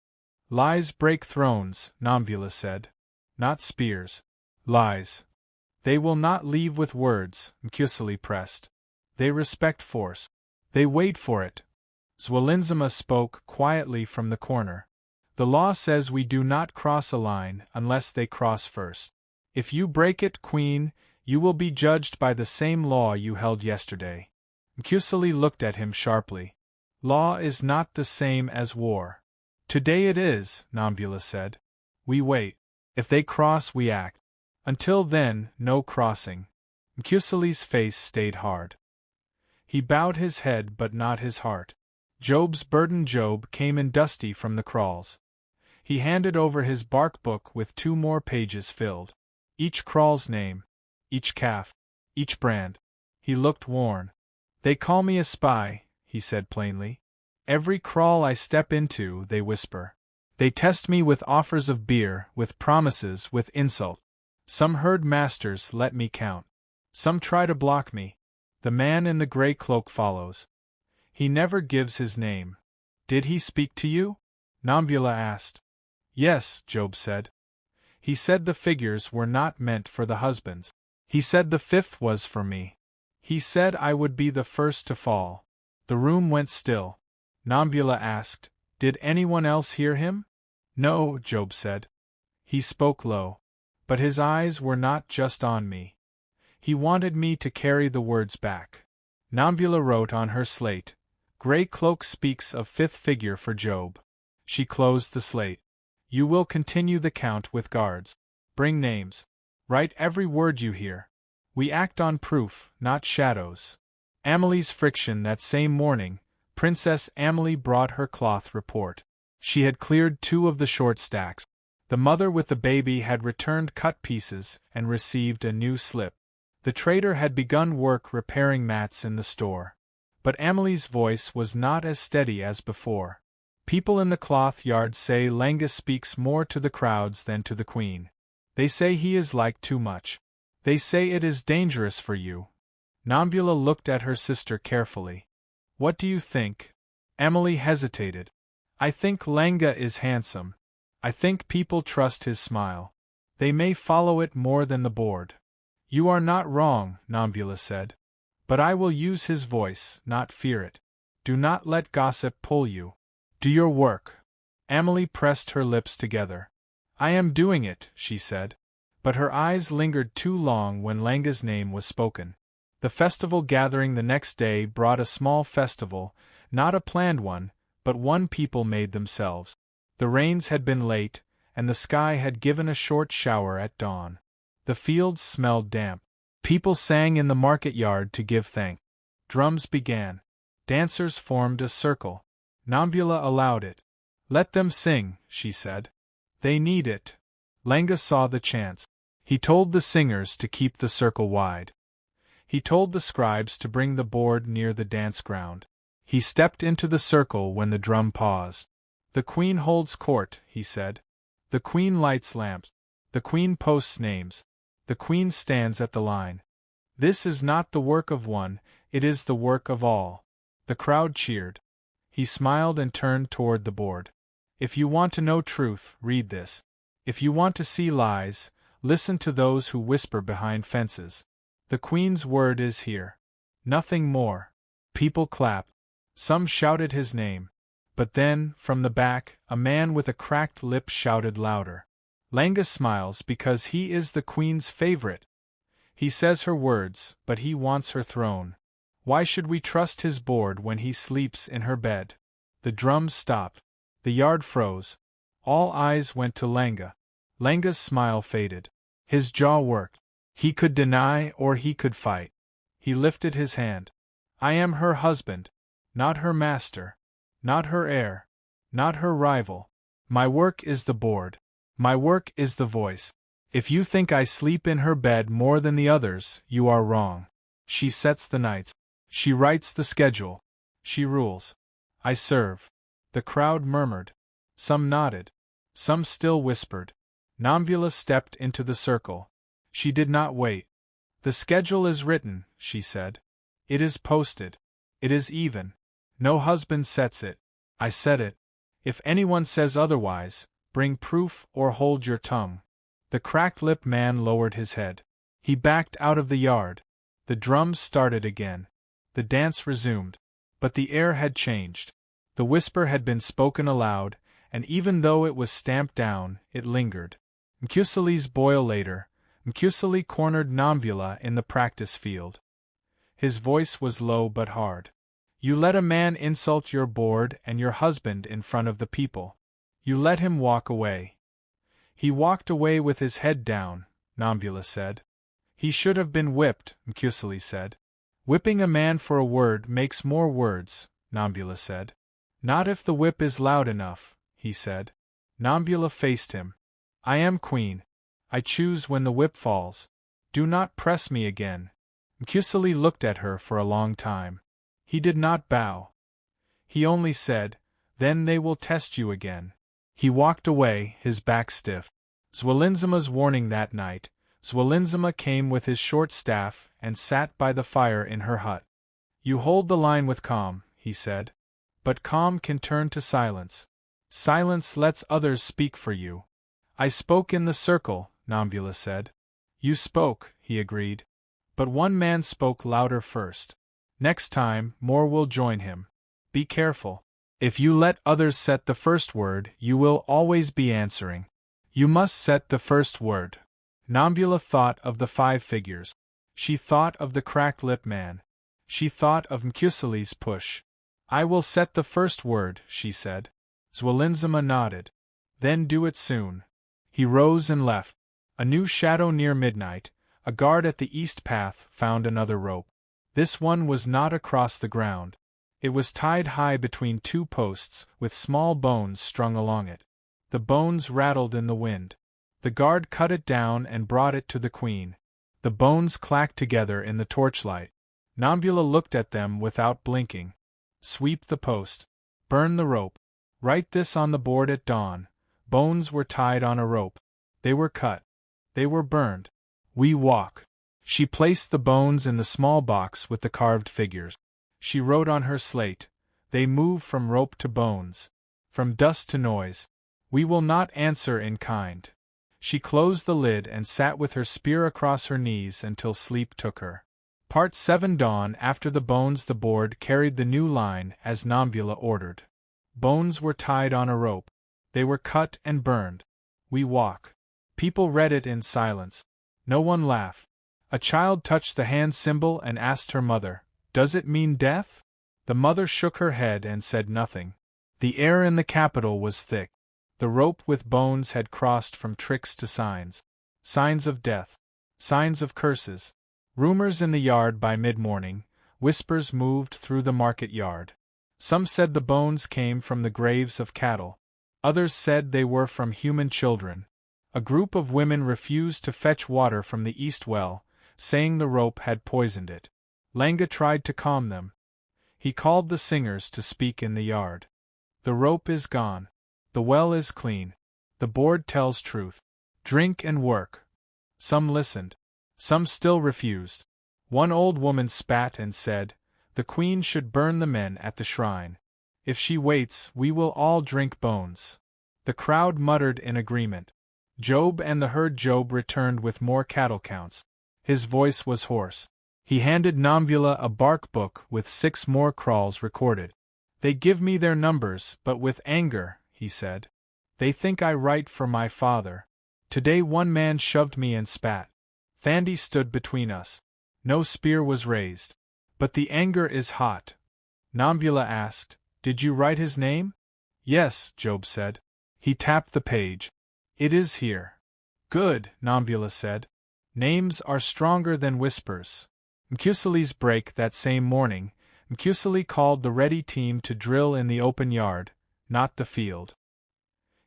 "Lies break thrones," Nomvula said. "Not spears. Lies." "They will not leave with words," Kusili pressed. "They respect force. They wait for it." Zwelinzima spoke quietly from the corner. "The law says we do not cross a line unless they cross first. If you break it, Queen, you will be judged by the same law you held yesterday." Kusili looked at him sharply. "Law is not the same as war." "Today it is," Nomvula said. "We wait. If they cross, we act. Until then, no crossing." Kusili's face stayed hard. He bowed his head but not his heart. Job's burden Job came in dusty from the crawls. He handed over his bark book with 2 more pages filled. Each crawl's name. Each calf. Each brand. He looked worn. "They call me a spy," he said plainly. "Every crawl I step into, they whisper. They test me with offers of beer, with promises, with insult. Some herd masters let me count. Some try to block me. The man in the gray cloak follows. He never gives his name." "Did he speak to you?" Nomvula asked. "Yes," Job said. "He said the figures were not meant for the husbands. He said the 5th was for me. He said I would be the first to fall." The room went still. Nomvula asked, "Did anyone else hear him?" "No," Job said. He spoke low. But his eyes were not just on me. He wanted me to carry the words back. Nomvula wrote on her slate. "Gray cloak speaks of 5th figure for Job." She closed the slate. "You will continue the count with guards. Bring names. Write every word you hear. We act on proof, not shadows." Amelie's friction that same morning, Princess Amelie brought her cloth report. She had cleared 2 of the short stacks. The mother with the baby had returned cut pieces and received a new slip. The trader had begun work repairing mats in the store. But Amelie's voice was not as steady as before. "People in the cloth yard say Lenga speaks more to the crowds than to the Queen. They say he is liked too much. They say it is dangerous for you." Nomvula looked at her sister carefully. "What do you think?" Amelie hesitated. "I think Lenga is handsome. I think people trust his smile. They may follow it more than the board." "You are not wrong," Nomvula said. "But I will use his voice, not fear it. Do not let gossip pull you. Do your work." Amelie pressed her lips together. "I am doing it," she said. But her eyes lingered too long when Lenga's name was spoken. The festival gathering the next day brought a small festival, not a planned one, but one people made themselves. The rains had been late, and the sky had given a short shower at dawn. The fields smelled damp. People sang in the market yard to give thanks. Drums began. Dancers formed a circle. Nomvula allowed it. Let them sing, she said. They need it. Lenga saw the chance. He told the singers to keep the circle wide. He told the scribes to bring the board near the dance ground. He stepped into the circle when the drum paused. The queen holds court, he said. The queen lights lamps. The queen posts names. The queen stands at the line. This is not the work of one, it is the work of all. The crowd cheered. He smiled and turned toward the board. If you want to know truth, read this. If you want to see lies, listen to those who whisper behind fences. The queen's word is here. Nothing more. People clapped. Some shouted his name. But then, from the back, a man with a cracked lip shouted louder. Lenga smiles because he is the queen's favorite. He says her words, but he wants her throne. Why should we trust his board when he sleeps in her bed? The drums stopped. The yard froze. All eyes went to Lenga. Lenga's smile faded. His jaw worked. He could deny or he could fight. He lifted his hand. I am her husband. Not her master. Not her heir. Not her rival. My work is the board. My work is the voice. If you think I sleep in her bed more than the others, you are wrong. She sets the nights. She writes the schedule. She rules. I serve. The crowd murmured. Some nodded. Some still whispered. Nomvula stepped into the circle. She did not wait. The schedule is written, she said. It is posted. It is even. No husband sets it. I set it. If anyone says otherwise, bring proof or hold your tongue. The cracked-lipped man lowered his head. He backed out of the yard. The drums started again. The dance resumed. But the air had changed. The whisper had been spoken aloud, and even though it was stamped down, it lingered. Mkusili's boil later. Mkusili cornered Nomvula in the practice field. His voice was low but hard. You let a man insult your board and your husband in front of the people. You let him walk away. He walked away with his head down, Nomvula said. He should have been whipped, Mkusili said. Whipping a man for a word makes more words, Nomvula said. Not if the whip is loud enough, he said. Nomvula faced him. I am queen. I choose when the whip falls. Do not press me again. Mkusili looked at her for a long time. He did not bow. He only said, Then they will test you again. He walked away, his back stiff. Zwolinzima's warning that night. Zwolinzima came with his short staff and sat by the fire in her hut. You hold the line with calm, he said. But calm can turn to silence. Silence lets others speak for you. I spoke in the circle, Nomvula said. You spoke, he agreed. But one man spoke louder first. Next time, more will join him. Be careful. If you let others set the first word, you will always be answering. You must set the first word. Nomvula thought of the 5 figures. She thought of the cracked-lipped man. She thought of Mkusili's push. I will set the first word, she said. Zwolinzima nodded. Then do it soon. He rose and left. A new shadow near midnight. A guard at the east path found another rope. This one was not across the ground. It was tied high between 2 posts, with small bones strung along it. The bones rattled in the wind. The guard cut it down and brought it to the queen. The bones clacked together in the torchlight. Nomvula looked at them without blinking. Sweep the post. Burn the rope. Write this on the board at dawn. Bones were tied on a rope. They were cut. They were burned. We walk. She placed the bones in the small box with the carved figures. She wrote on her slate, They move from rope to bones. From dust to noise. We will not answer in kind. She closed the lid and sat with her spear across her knees until sleep took her. Part 7 Dawn after the bones the board carried the new line as Nomvula ordered. Bones were tied on a rope. They were cut and burned. We walk. People read it in silence. No one laughed. A child touched the hand symbol and asked her mother, Does it mean death? The mother shook her head and said nothing. The air in the capital was thick. The rope with bones had crossed from tricks to signs. Signs of death. Signs of curses. Rumors in the yard by mid-morning. Whispers moved through the market yard. Some said the bones came from the graves of cattle. Others said they were from human children. A group of women refused to fetch water from the east well, saying the rope had poisoned it. Langa tried to calm them. He called the singers to speak in the yard. The rope is gone. The well is clean. The board tells truth. Drink and work. Some listened. Some still refused. One old woman spat and said, "The queen should burn the men at the shrine. If she waits, we will all drink bones." The crowd muttered in agreement. Job and the herd Job returned with more cattle counts. His voice was hoarse. He handed Nomvula a bark book with 6 more kraals recorded. "They give me their numbers, but with anger," he said. "They think I write for my father. Today one man shoved me and spat. Thandi stood between us. No spear was raised. But the anger is hot." Nomvula asked, "Did you write his name?" "Yes," Job said. He tapped the page. "It is here." "Good," Nomvula said. "Names are stronger than whispers." Mkusali's break that same morning, Mkusali called the ready team to drill in the open yard, not the field.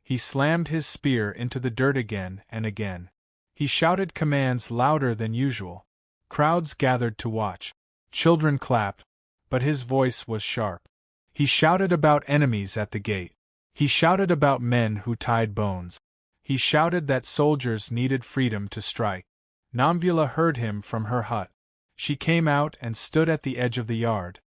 He slammed his spear into the dirt again and again. He shouted commands louder than usual. Crowds gathered to watch. Children clapped, but his voice was sharp. He shouted about enemies at the gate. He shouted about men who tied bones. He shouted that soldiers needed freedom to strike. Nomvula heard him from her hut. She came out and stood at the edge of the yard.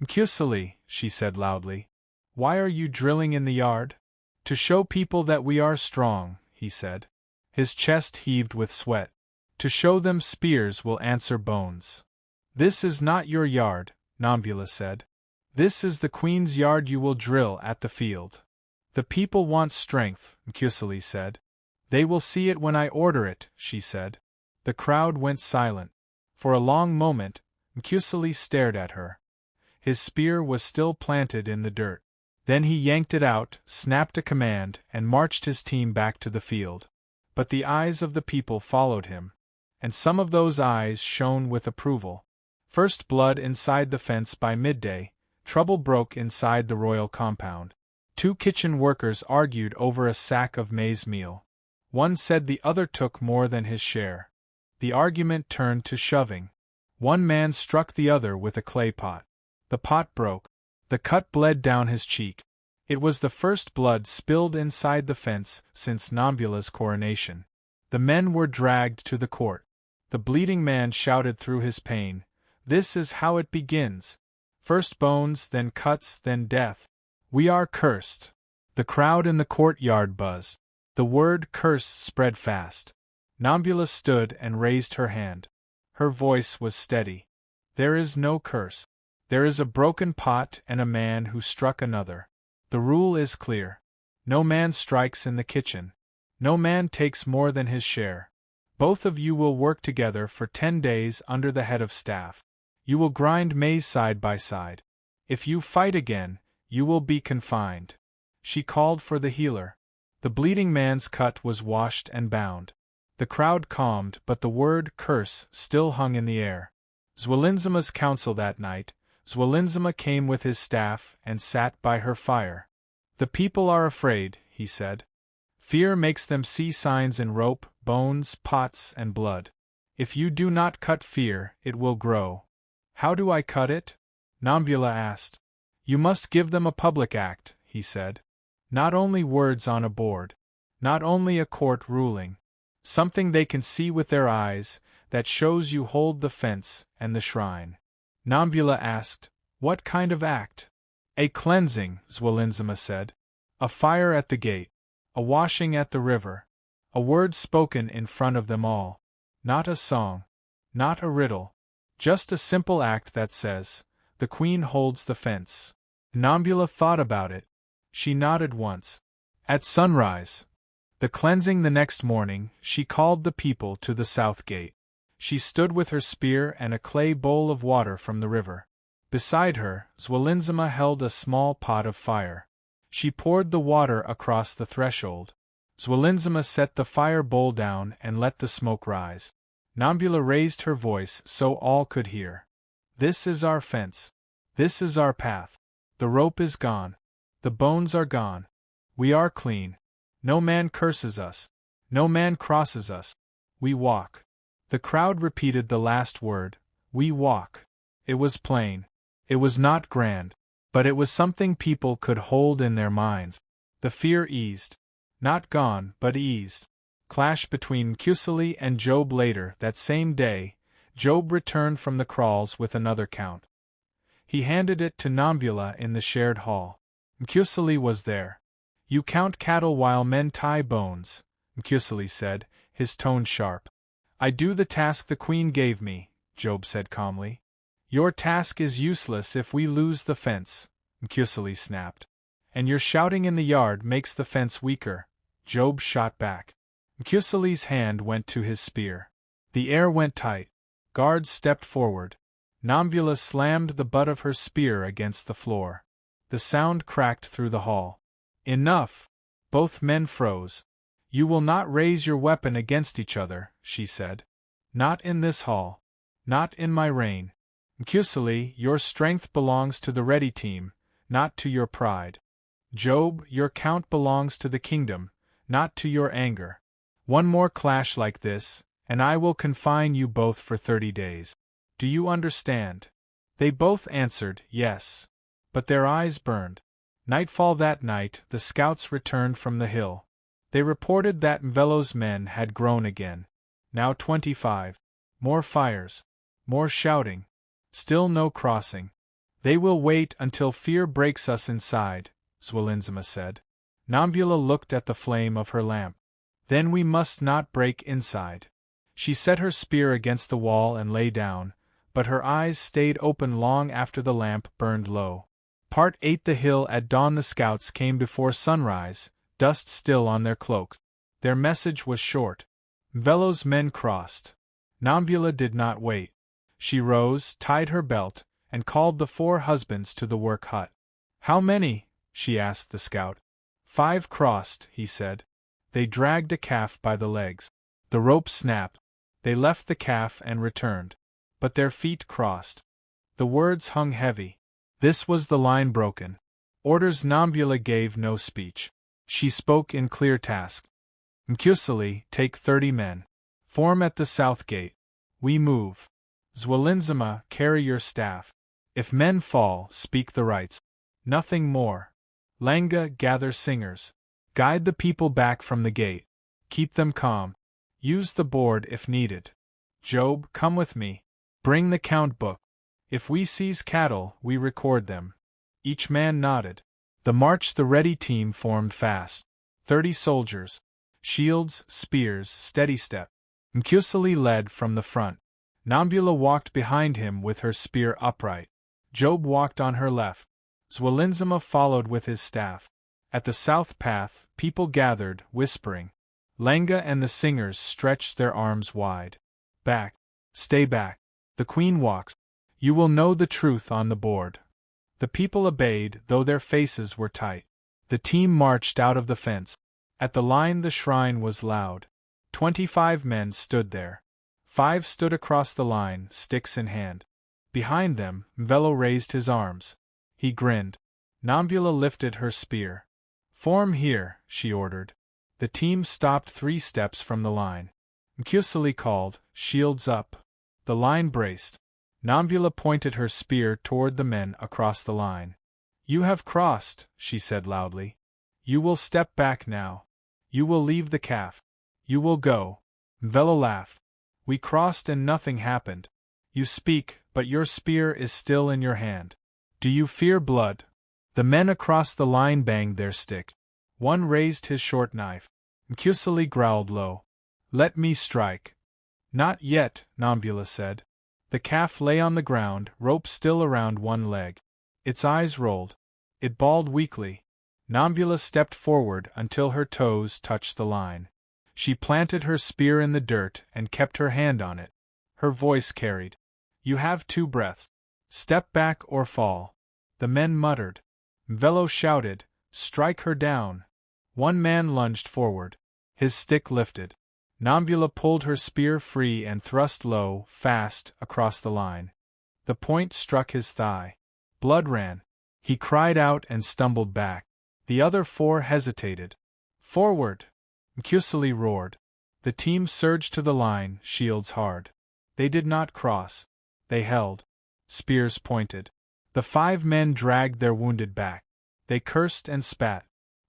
"Mkusali," she said loudly, "why are you drilling in the yard?" "To show people that we are strong," he said. His chest heaved with sweat. "To show them spears will answer bones." "This is not your yard," Nomvula said. "This is the queen's yard. You will drill at the field." "The people want strength," Mkusali said. "They will see it when I order it," she said. The crowd went silent. For a long moment, Mkusali stared at her. His spear was still planted in the dirt. Then he yanked it out, snapped a command, and marched his team back to the field. But the eyes of the people followed him. And some of those eyes shone with approval. First blood inside the fence by midday, trouble broke inside the royal compound. 2 kitchen workers argued over a sack of maize meal. One said the other took more than his share. The argument turned to shoving. One man struck the other with a clay pot. The pot broke. The cut bled down his cheek. It was the first blood spilled inside the fence since Nomvula's coronation. The men were dragged to the court. The bleeding man shouted through his pain, "This is how it begins. First bones, then cuts, then death. We are cursed." The crowd in the courtyard buzzed. The word curse spread fast. Nomvula stood and raised her hand. Her voice was steady. "There is no curse. There is a broken pot and a man who struck another. The rule is clear. No man strikes in the kitchen. No man takes more than his share. Both of you will work together for 10 days under the head of staff. You will grind maize side by side. If you fight again, you will be confined." She called for the healer. The bleeding man's cut was washed and bound. The crowd calmed, but the word curse still hung in the air. Zwelinzama's council that night, Zwelinzama came with his staff and sat by her fire. "The people are afraid," he said. "Fear makes them see signs in rope, bones, pots, and blood. If you do not cut fear, it will grow." "How do I cut it?" Nomvula asked. "You must give them a public act," he said. "Not only words on a board. Not only a court ruling. Something they can see with their eyes, that shows you hold the fence and the shrine." Nomvula asked, "What kind of act?" "A cleansing," Zwelinzama said. "A fire at the gate. A washing at the river. A word spoken in front of them all. Not a song. Not a riddle. Just a simple act that says, 'The queen holds the fence.'" Nomvula thought about it. She nodded once. "At sunrise." The cleansing the next morning, she called the people to the south gate. She stood with her spear and a clay bowl of water from the river. Beside her, Zwelinzama held a small pot of fire. She poured the water across the threshold. Zwelinzama set the fire bowl down and let the smoke rise. Nomvula raised her voice so all could hear. "This is our fence. This is our path. The rope is gone. The bones are gone. We are clean. No man curses us. No man crosses us. We walk. The crowd repeated the last word. We walk. It was plain. It was not grand. But it was something people could hold in their minds. The fear eased. Not gone, but eased. Clash between Mkusili and Job later that same day. Job returned from the kraals with another count. He handed it to Nomvula in the shared hall. Mkusili was there. You count cattle while men tie bones, Mkusili said, his tone sharp. I do the task the queen gave me, Job said calmly. Your task is useless if we lose the fence, Mkusili snapped. And your shouting in the yard makes the fence weaker, Job shot back. Mkusili's hand went to his spear. The air went tight. Guards stepped forward. Nomvula slammed the butt of her spear against the floor. The sound cracked through the hall. Enough! Both men froze. You will not raise your weapon against each other, she said. Not in this hall. Not in my reign. Mkusili, your strength belongs to the ready team, not to your pride. Job, your count belongs to the kingdom, not to your anger. One more clash like this, and I will confine you both for 30 days. Do you understand? They both answered, yes. But their eyes burned. Nightfall that night, the scouts returned from the hill. They reported that Mvelo's men had grown again. Now 25. More fires. More shouting. Still no crossing. They will wait until fear breaks us inside, Zwelinzima said. Nomvula looked at the flame of her lamp. Then we must not break inside. She set her spear against the wall and lay down, but her eyes stayed open long after the lamp burned low. Part 8. The hill at dawn. The scouts came before sunrise, dust still on their cloaks. Their message was short. Mvelo's men crossed. Nomvula did not wait. She rose, tied her belt, and called the 4 husbands to the work hut. How many? She asked the scout. 5 crossed, he said. They dragged a calf by the legs. The rope snapped. They left the calf and returned. But their feet crossed. The words hung heavy. This was the line broken. Orders. Nomvula gave no speech. She spoke in clear task. Mkusili, take 30 men. Form at the south gate. We move. Zwelinzima, carry your staff. If men fall, speak the rights. Nothing more. Langa, gather singers. Guide the people back from the gate. Keep them calm. Use the board if needed. Job, come with me. Bring the count book. If we seize cattle, we record them. Each man nodded. The march. The ready team formed fast. 30 soldiers. Shields, spears, steady step. Mkusili led from the front. Nomvula walked behind him with her spear upright. Job walked on her left. Zwelinzima followed with his staff. At the south path, people gathered, whispering. Langa and the singers stretched their arms wide. Back. Stay back. The queen walks. You will know the truth on the board. The people obeyed, though their faces were tight. The team marched out of the fence. At the line the shrine was loud. 25 men stood there. 5 stood across the line, sticks in hand. Behind them, Mvelo raised his arms. He grinned. Nomvula lifted her spear. Form here, she ordered. The team stopped 3 steps from the line. Mkusili called, shields up. The line braced. Nomvula pointed her spear toward the men across the line. You have crossed, she said loudly. You will step back now. You will leave the calf. You will go. Mvelo laughed. We crossed and nothing happened. You speak, but your spear is still in your hand. Do you fear blood? The men across the line banged their sticks. One raised his short knife. Mkusili growled low. Let me strike. Not yet, Nomvula said. The calf lay on the ground, rope still around one leg. Its eyes rolled. It bawled weakly. Nomvula stepped forward until her toes touched the line. She planted her spear in the dirt and kept her hand on it. Her voice carried. You have 2 breaths. Step back or fall. The men muttered. Mvelo shouted, strike her down. One man lunged forward. His stick lifted. Nomvula pulled her spear free and thrust low, fast, across the line. The point struck his thigh. Blood ran. He cried out and stumbled back. The other four hesitated. Forward! Mkusili roared. The team surged to the line, shields hard. They did not cross. They held. Spears pointed. The 5 men dragged their wounded back. They cursed and spat.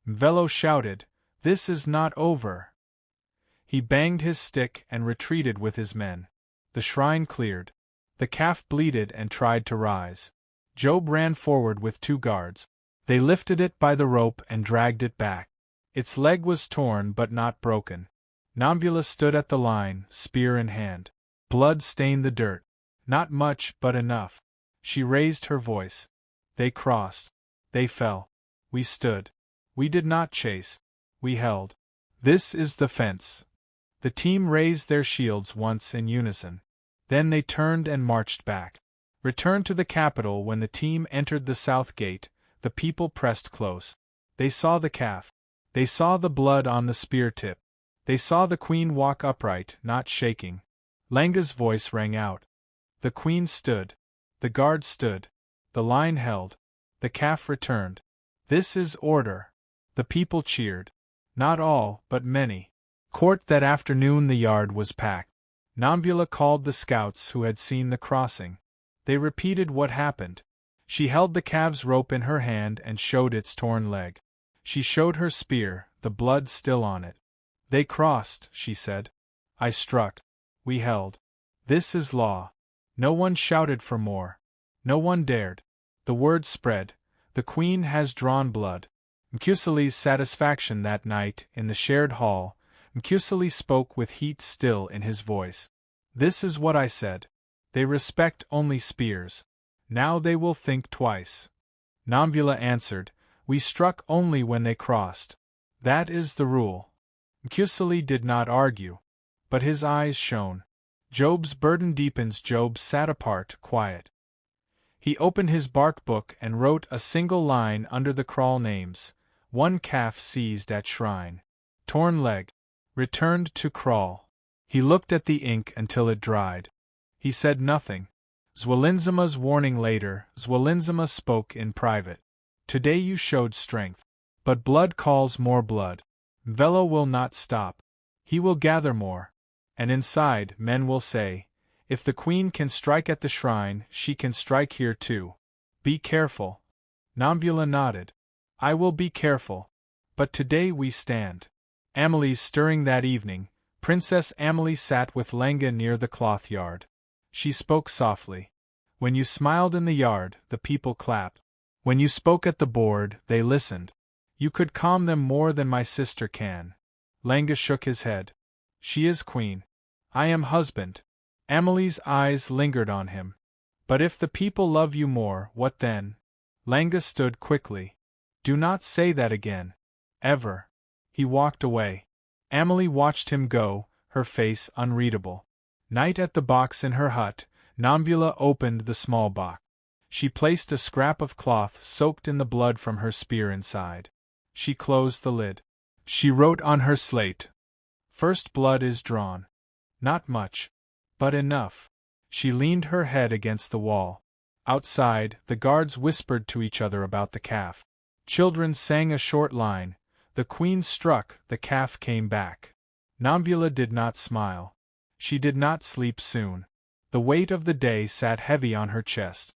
Mvelo shouted, "This is not over!" He banged his stick and retreated with his men. The shrine cleared. The calf bleated and tried to rise. Job ran forward with 2 guards. They lifted it by the rope and dragged it back. Its leg was torn but not broken. Nomvula stood at the line, spear in hand. Blood stained the dirt. Not much, but enough. She raised her voice. They crossed. They fell. We stood. We did not chase. We held. This is the fence. The team raised their shields once in unison. Then they turned and marched back. Returned to the capital. When the team entered the south gate, the people pressed close. They saw the calf. They saw the blood on the spear tip. They saw the queen walk upright, not shaking. Lenga's voice rang out. The queen stood. The guard stood. The line held. The calf returned. This is order. The people cheered. Not all, but many. Court that afternoon the yard was packed. Nomvula called the scouts who had seen the crossing. They repeated what happened. She held the calf's rope in her hand and showed its torn leg. She showed her spear, the blood still on it. They crossed, she said. I struck. We held. This is law. No one shouted for more. No one dared. The word spread. The queen has drawn blood. Mkusili's satisfaction that night, in the shared hall, Mkusili spoke with heat still in his voice. This is what I said. They respect only spears. Now they will think twice. Nomvula answered, We struck only when they crossed. That is the rule. Mkusili did not argue. But his eyes shone. Job's burden deepens. Job sat apart, quiet. He opened his bark book and wrote a single line under the crawl names. 1 calf seized at shrine. Torn leg. Returned to crawl. He looked at the ink until it dried. He said nothing. Zwelinzama's warning later. Zwelinzama spoke in private. Today you showed strength. But blood calls more blood. Mvelo will not stop. He will gather more. And inside, men will say, if the queen can strike at the shrine, she can strike here too. Be careful. Nomvula nodded. I will be careful. But today we stand. Amelie's stirring that evening. Princess Amelie sat with Lenga near the cloth yard. She spoke softly. When you smiled in the yard, the people clapped. When you spoke at the board, they listened. You could calm them more than my sister can. Lenga shook his head. She is queen. I am husband. Amelie's eyes lingered on him. But if the people love you more, what then? Lenga stood quickly. Do not say that again. Ever. He walked away. Amelie watched him go, her face unreadable. Night at the box in her hut, Nomvula opened the small box. She placed a scrap of cloth soaked in the blood from her spear inside. She closed the lid. She wrote on her slate. First blood is drawn. Not much. But enough. She leaned her head against the wall. Outside, the guards whispered to each other about the calf. Children sang a short line. The queen struck, the calf came back. Nomvula did not smile. She did not sleep soon. The weight of the day sat heavy on her chest.